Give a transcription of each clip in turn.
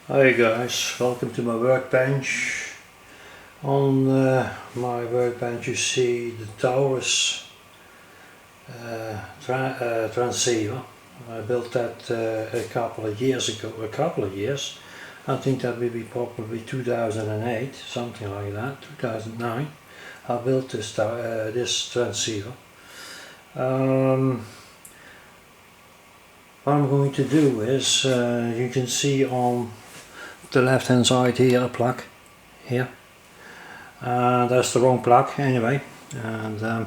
Hi guys, welcome to my workbench. On my workbench you see the Taurus transceiver. I built that a couple of years ago, I think that would be probably 2008, something like that, 2009. I built this transceiver. What I'm going to do is, you can see on the left hand side here a plug here. That's the wrong plug anyway, and I'm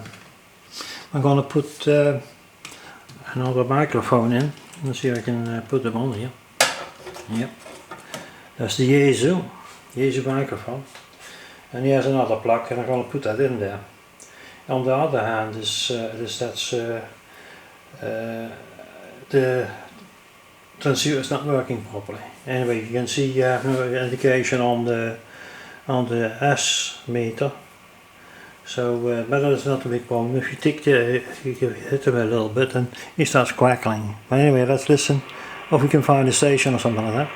going to put another microphone in. Let's see if I can put them on here. Yep, that's the Yezu microphone, and here's another plug, and I'm going to put that in there. On the other hand the transceiver is not working properly. Anyway, you can see no indication on the S meter. So, but that's not a big problem. If you hit him a little bit, and he starts crackling. But anyway, let's listen. If we can find a station or something like that.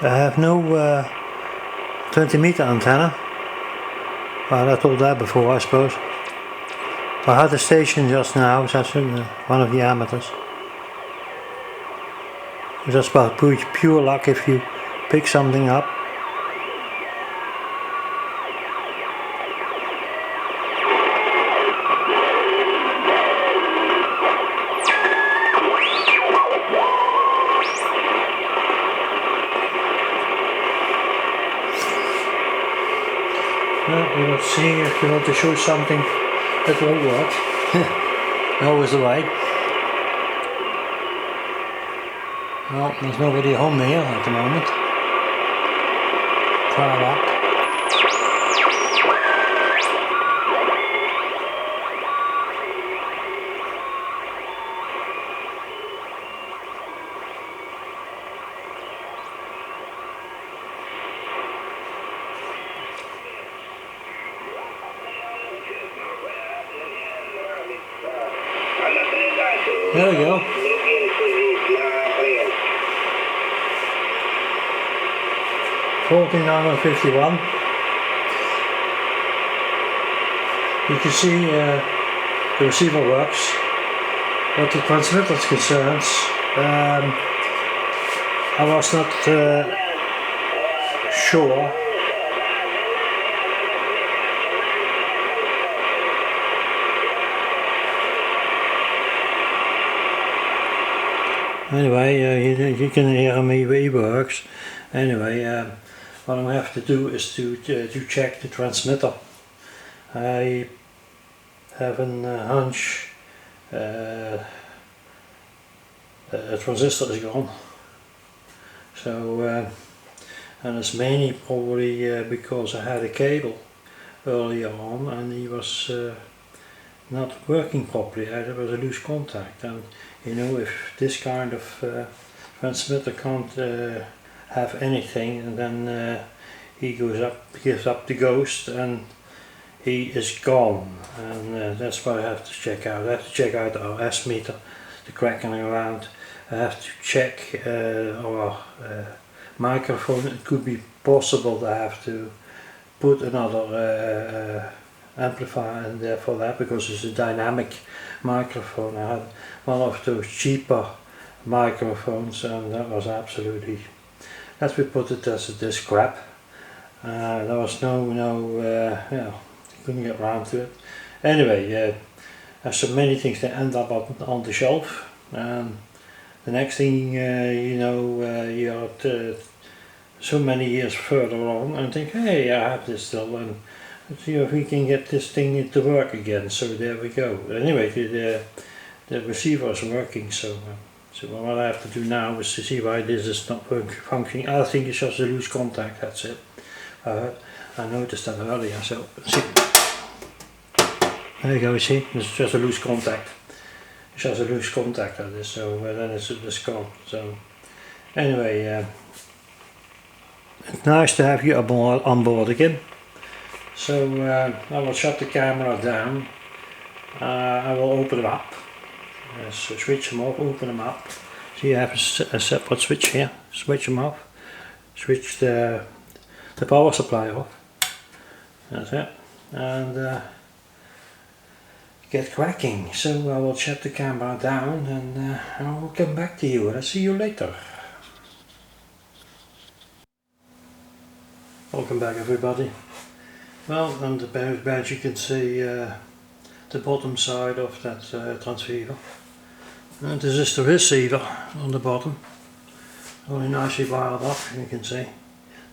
I have no 20 meter antenna. Well, I told that before, I suppose. I had a station just now, so that's one of the amateurs. That's about pure luck if you pick something up. Well, we will see if you want to show something that won't work. Always the way. Well, there's nobody home here at the moment. Try that. There we go. $14.51. You can see the receiver works. What the transmitter is concerned, I was not sure. Anyway, you can hear me, he works. Anyway, what I have to do is to check the transmitter. I have a hunch a transistor is gone. So, and it's mainly probably because I had a cable earlier on and he was not working properly. There was a loose contact, and you know, if this kind of transmitter can't have anything, and then he gives up the ghost, and he is gone. And that's what I have to check out. I have to check out our S meter, the crackling around. I have to check our microphone. It could be possible that I have to put another amplifier in there for that, because it's a dynamic microphone. I had one of those cheaper microphones, and that was absolutely, let's put it as this crap. There was no couldn't get around to it. Anyway, there's so many things that end up on the shelf, and the next thing you know, you're so many years further on and think, hey, I have this still, and let's see if we can get this thing to work again. So there we go. Anyway, the receiver is working, so what I have to do now is to see why this is not functioning. I think it's just a loose contact, that's it. I noticed that earlier, so see. There you go, see, it's just a loose contact. It's just a loose contact of this, so then it's gone. So anyway, it's nice to have you on board again. So I will shut the camera down. I will open them up. So switch them off, open them up. So you have a separate switch here. Switch them off. Switch the power supply off. That's it. And get cracking. So I will shut the camera down and I will come back to you and I'll see you later. Welcome back everybody. Well, and about you can see the bottom side of that transceiver. And this is the receiver on the bottom. Only nicely wired up, you can see.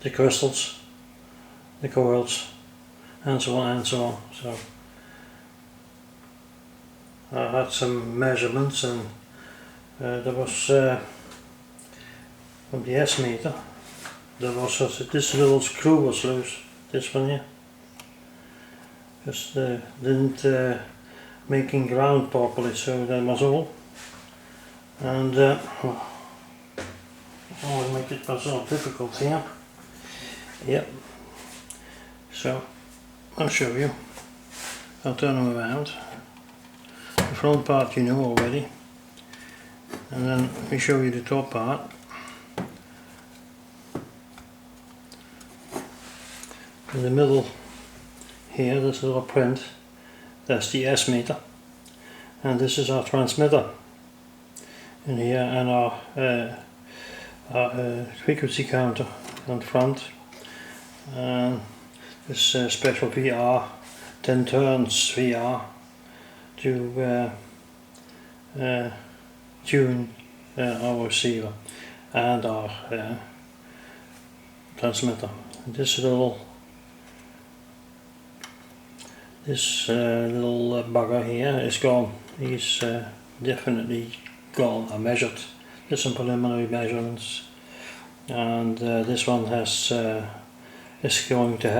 The crystals, the coils, and so on and so on. So I had some measurements and there was from the S meter, there was this little screw was loose, this one here. Just didn't making ground properly, so that was all. And always make it myself difficult here. Yep. So I'll show you. I'll turn them around. The front part you know already, and then let me show you the top part. In the middle here, this little print, that's the S meter, and this is our transmitter in here, and our frequency counter on front, and this special VR, 10 turns VR to tune our receiver and our transmitter. And this little bugger here is gone. He's definitely gone. I measured, did some preliminary measurements, and this one has is gone to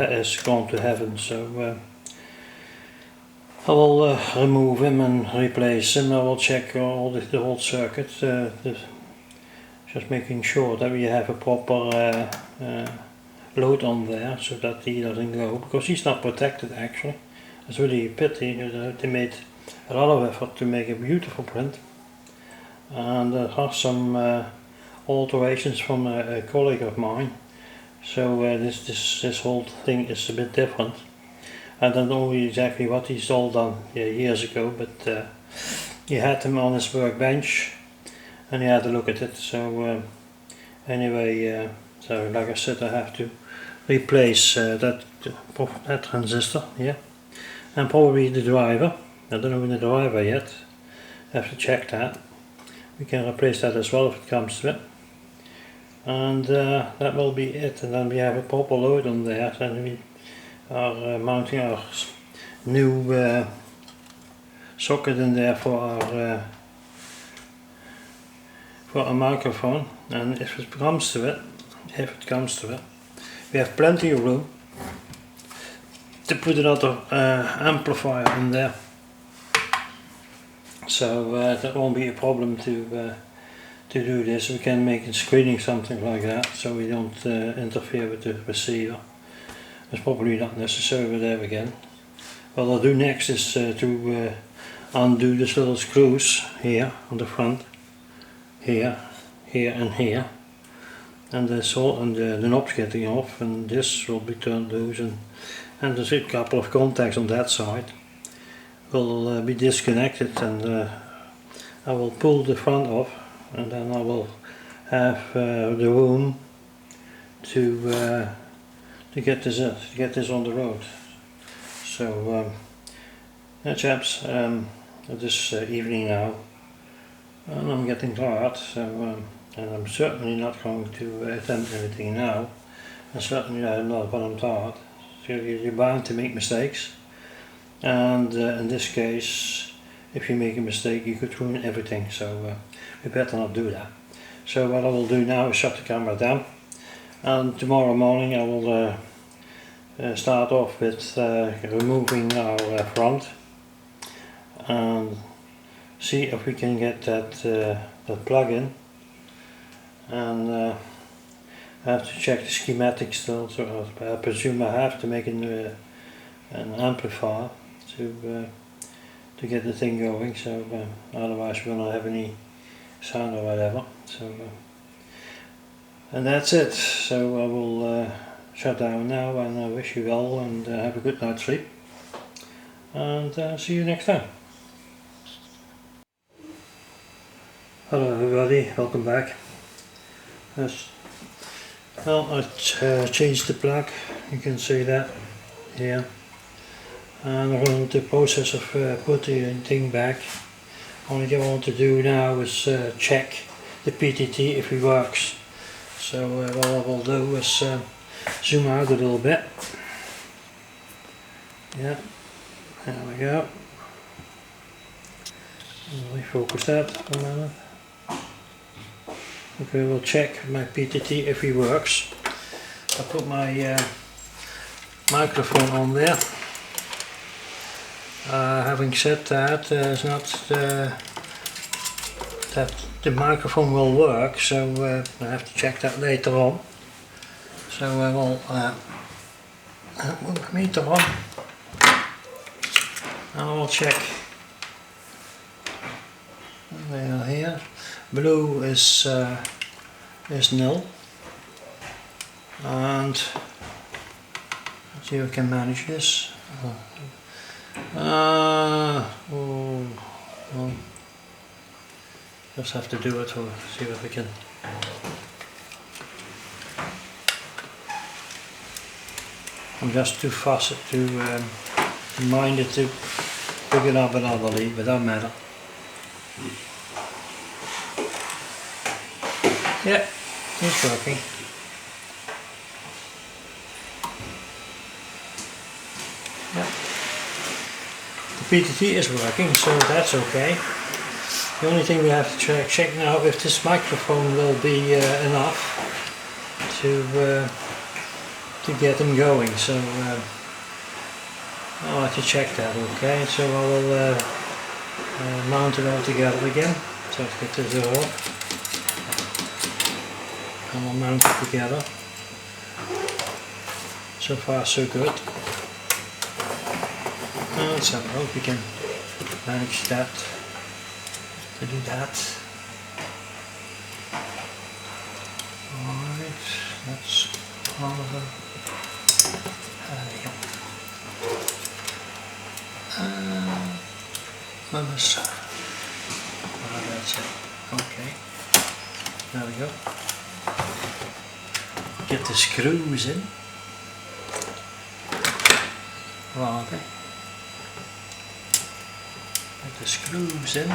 heaven. So I will remove him and replace him. I will check all the whole circuit, just making sure that we have a proper load on there, so that he doesn't go, because he's not protected actually. It's really a pity. They made a lot of effort to make a beautiful print, and there are some alterations from a colleague of mine. So this whole thing is a bit different. I don't know exactly what he's all done years ago, but he had them on his workbench and he had to look at it. So anyway, so like I said, I have to replace that transistor here, and probably the driver. I don't know the driver yet. I have to check that. We can replace that as well if it comes to it. And that will be it, and then we have a proper load on there, and we are mounting our new socket in there for our microphone. And if it comes to it, we have plenty of room to put another amplifier in there, so that won't be a problem to do this. We can make a screening something like that, so we don't interfere with the receiver. It's probably not necessary there again. What I'll do next is to undo this little screws here on the front, here and here, and the knob's getting off, and this will be turned loose, and there's a couple of contacts on that side will be disconnected, and I will pull the front off, and then I will have the room to get this on the road. So chaps, this evening now, and I'm getting tired, so and I'm certainly not going to attempt anything now, and certainly not when I'm tired. So you're bound to make mistakes, and in this case, if you make a mistake, you could ruin everything, so we better not do that. So what I will do now is shut the camera down, and tomorrow morning I will start off with removing our front, and see if we can get that plug in, and I have to check the schematics still, so I presume I have to make an amplifier to get the thing going, so otherwise we will not have any sound or whatever. So and that's it. So I will shut down now, and I wish you well, and have a good night's sleep, and see you next time. Hello everybody, welcome back. Well, I changed the plug, you can see that here, and I'm in the process of putting the thing back. Only thing I want to do now is check the PTT if it works. So what I will do is zoom out a little bit. Yeah, there we go. Refocus that for a minute. Okay, we'll check my PTT if it works. I put my microphone on there. Having said that, it's not that the microphone will work, so I have to check that later on. So I will move the meter on, and I will check. They are here. Blue is nil, and let's see if we can manage this. Well, just have to do it to see what we can. I'm just too fussy to mind it to pick it up another lead, but don't matter. Yeah, it's working. Yeah. The PTT is working, so that's okay. The only thing we have to check now if this microphone will be enough to get them going. So I'll have to check that. Okay, so I will mount it all together again. So let's get this off. And we'll mount it together. So far so good. Let's have a hope we can manage that, to do that. Alright, that's all of them. That's it. Okay. There we go. Get the screws in. Well, okay. Get the screws in.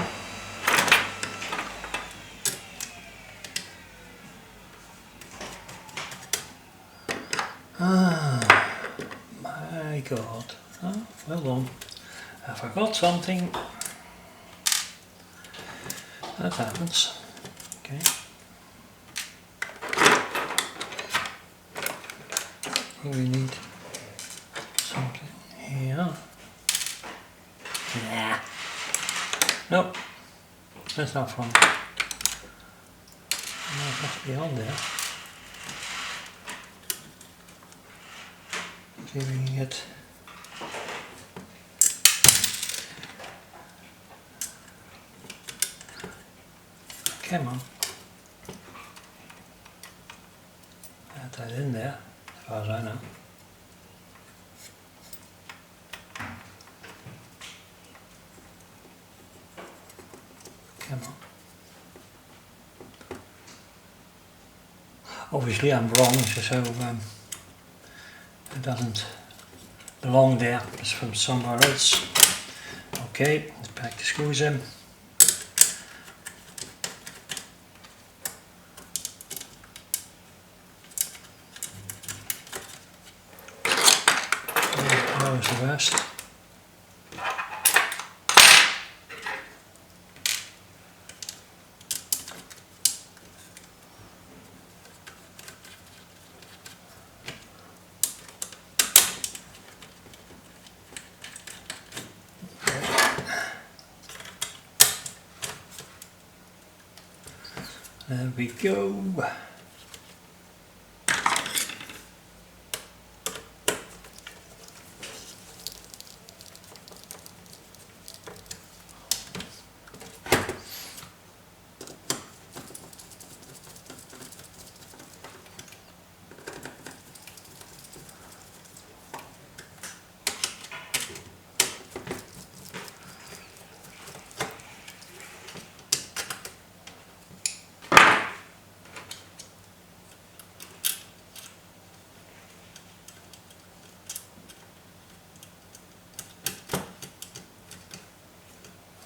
My God. Oh, well done. I forgot something. That happens. Okay. We need something here. Nah. Nope. That's not fun. No, it must be on there. See if we can get. Come on. Add that in there, as far as I know. Come on. Obviously I'm wrong, so it doesn't belong there, it's from somewhere else. Okay, let's pack the screws in. There's the rest. There we go.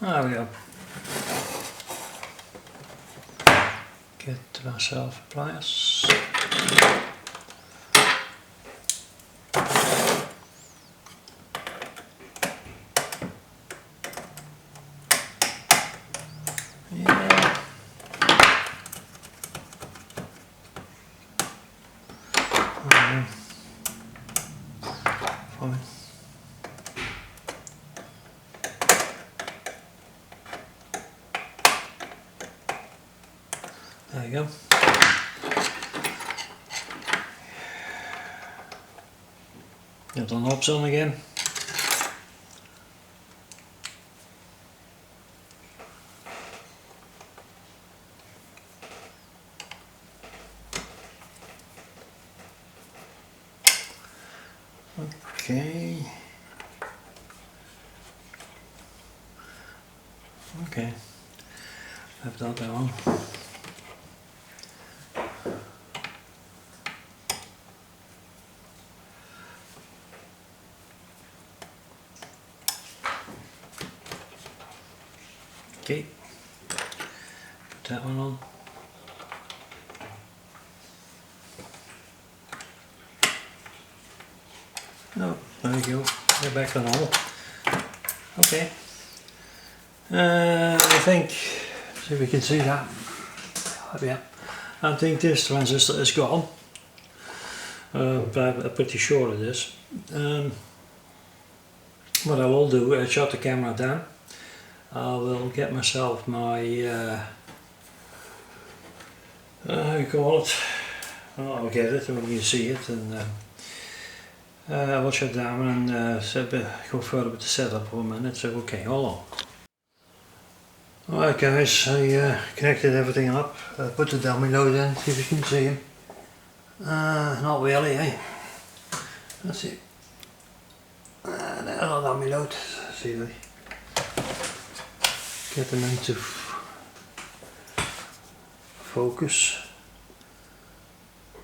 There we go. Get myself a pliers. Yeah. Fine. There you go. Get the knobs on again. Okay. Okay. I've done that one. Okay, put that one on. Oh, there we go, they're back to normal. Okay, I think, see if we can see that. Yeah, I think this transistor is gone, but I'm pretty sure it is. What I will do, I shut the camera down. I will get myself my, how you call it, oh, I'll get it when you see it, and I will shut down and go further with the setup for a minute. So okay, hold on. Alright guys, I connected everything up, put the dummy load in, see if you can see him. Not really, eh? Let's see. There's a dummy load, see they. Get them into focus.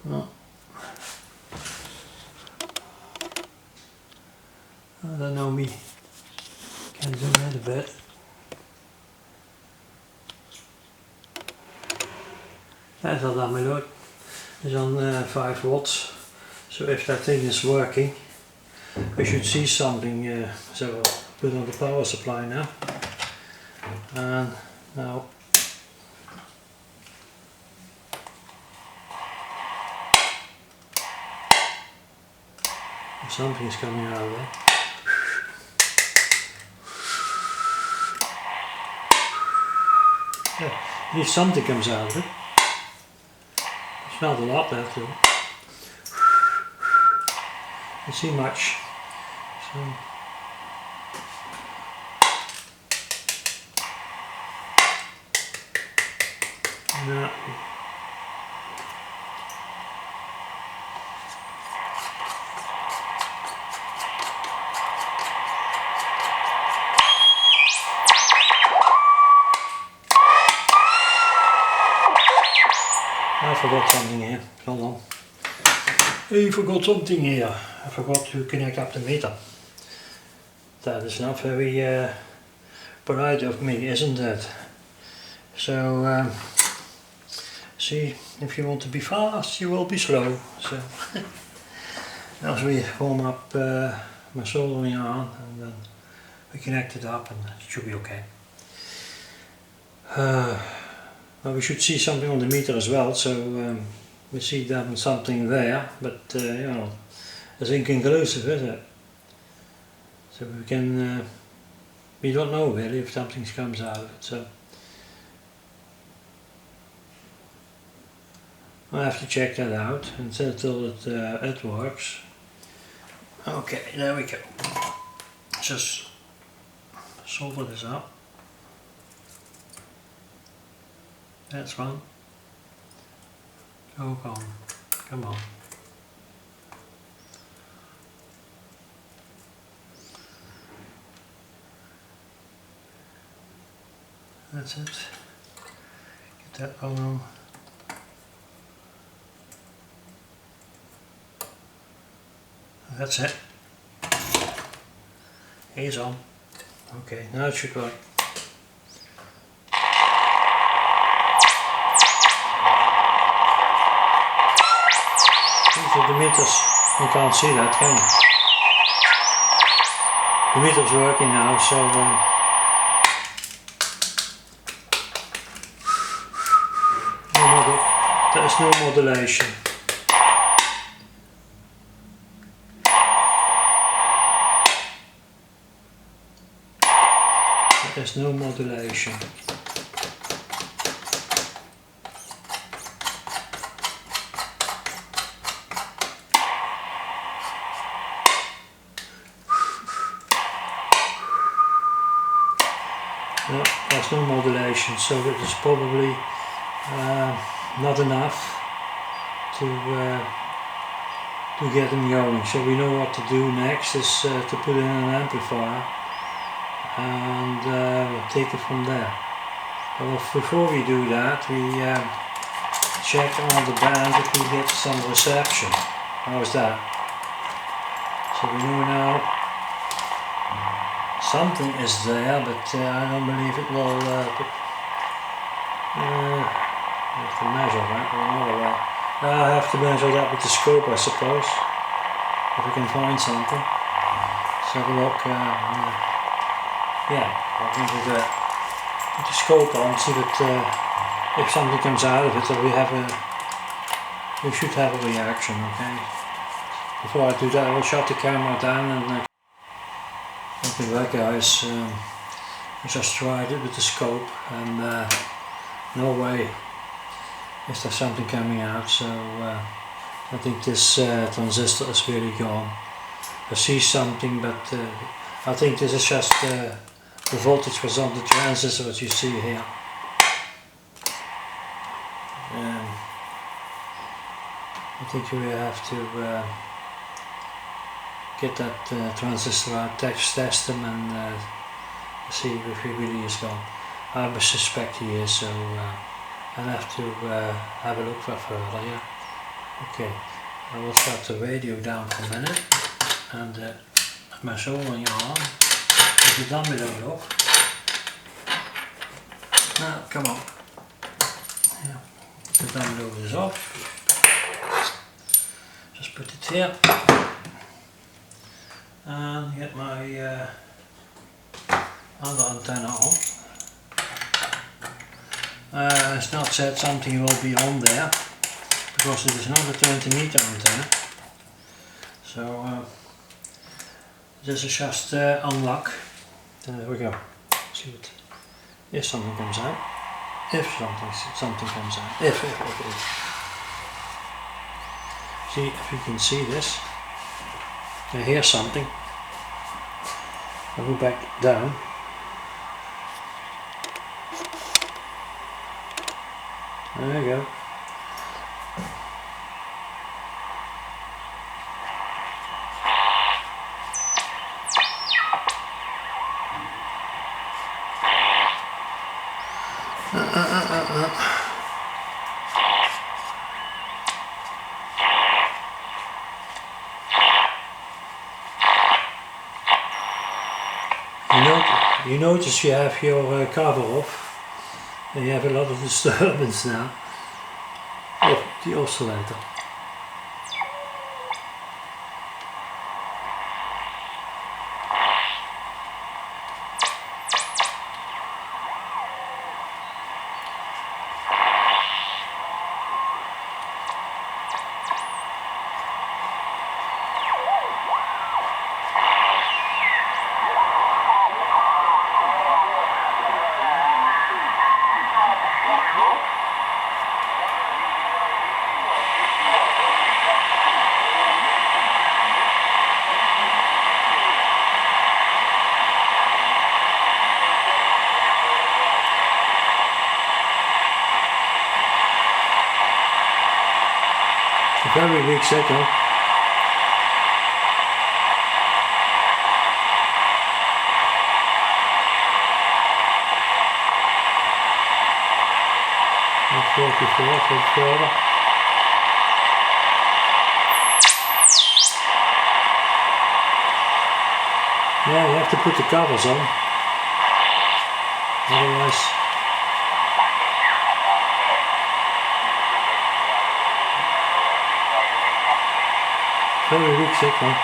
No. I don't know me. Can zoom in a bit. That's a dummy load. It's on 5 watts. So if that thing is working, we should see something. So I'll put on the power supply now. And now something's coming out of there. Yeah, if something comes out of it. It's not a lot there too. I see much. So no. I forgot something here. Hold on. I forgot something here. I forgot to connect up the meter. That is not very bright of me, isn't it? So see, if you want to be fast, you will be slow. So as we warm up my soldering on, and then we connect it up, and it should be okay. Well, we should see something on the meter as well, so we see that something there, but you know, it's inconclusive, is it? So we can, we don't know really if something comes out of it. So I have to check that out until it works. Okay, there we go. Just solder this up. That's one. Oh, come on. That's it. Get that one on. That's it. He's on. Okay, now it should work. These are the meters. You can't see that, can you? The meter's working now, so there's no modulation. There's no modulation. No, there's no modulation, so it is probably not enough to get them going. So we know what to do next is to put in an amplifier and we'll take it from there. But before we do that, we check on the band if we get some reception. How's that? So we know now something is there, but I don't believe it will. I have to measure that another way. I have to measure that with the scope, I suppose, if we can find something. Let's have a look. Yeah, I'm going to do it with the scope on, see if something comes out of it, that we should have a reaction. Okay. Before I do that, I will shut the camera down and okay, right guys, I just tried it with the scope and no way is there something coming out, so I think this transistor is really gone. I see something, but I think this is just the voltage was on the transistor, what you see here. I think we have to get that transistor out, test them and see if he really is gone. I suspect he is, so I'll have to have a look for further, yeah. Okay, I will shut the radio down for a minute and have my soldering on. Is the dummy load off? Now, come on. Yeah, the dummy load is off. Just put it here. And get my other antenna on. It's not said something will be on there because it is not a 20 meter antenna. So this is just unlock. There we go. See it. If something comes out. If something comes out. If. See if you can see this. I hear something. I'll go back down. There you go. You notice you have your cover off and you have a lot of disturbance now of the oscillator. Very weak signal. Not 44, so further. Yeah, you have to put the covers on, otherwise very weak signal.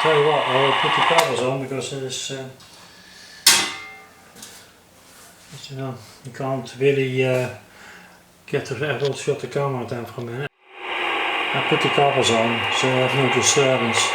Tell you what, I'll put the covers on because it is, you know, you can't really get the rebel shut the camera down for a minute. I put the covers on so I have no disturbance.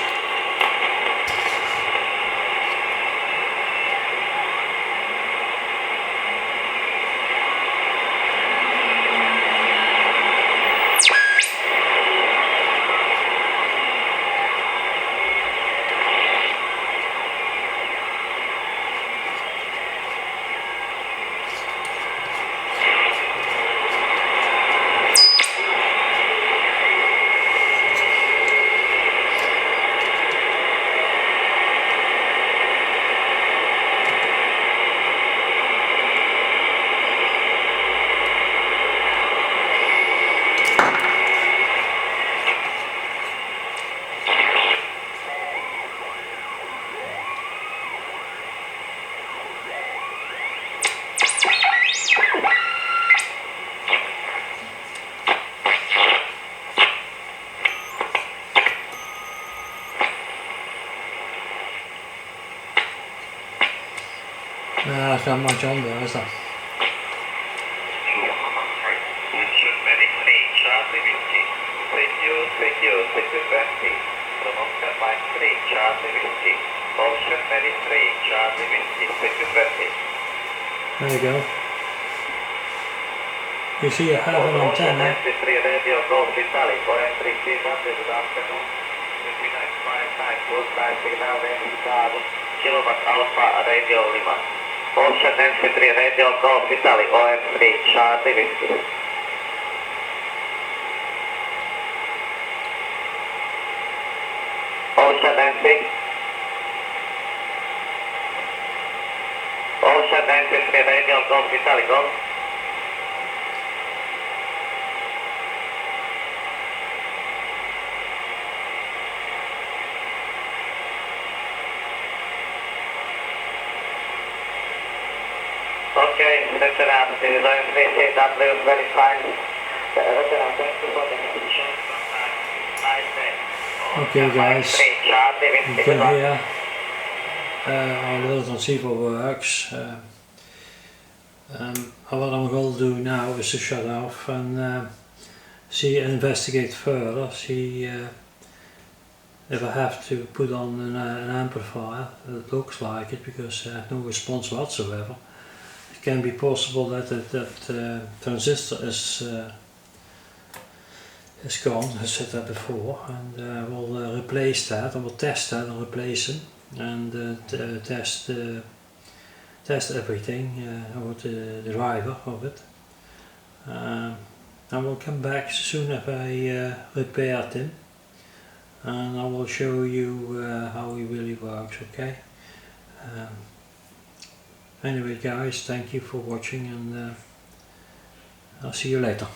There's not much on there, is there? There you go. You see you have an antenna. Ocean MC3 Radio Golf Italy OM3 Charlie Whiskey. Ocean MC. Ocean MC3 Radio Golf Italy Golf. Okay, listen up, this is OM3CW, very fine. Listen up, thank you for the information. Okay guys, you can hear our little transceiver works. What I'm going to do now is to shut off and investigate further, see if I have to put on an amplifier. It looks like it because I have no response whatsoever. It can be possible that that transistor is gone, I said that before, and we'll replace that, and we'll test that and replace it, and test everything, or the driver of it. And we'll come back soon if I repaired him, and I will show you how he really works, okay? Anyway guys, thank you for watching, and I'll see you later.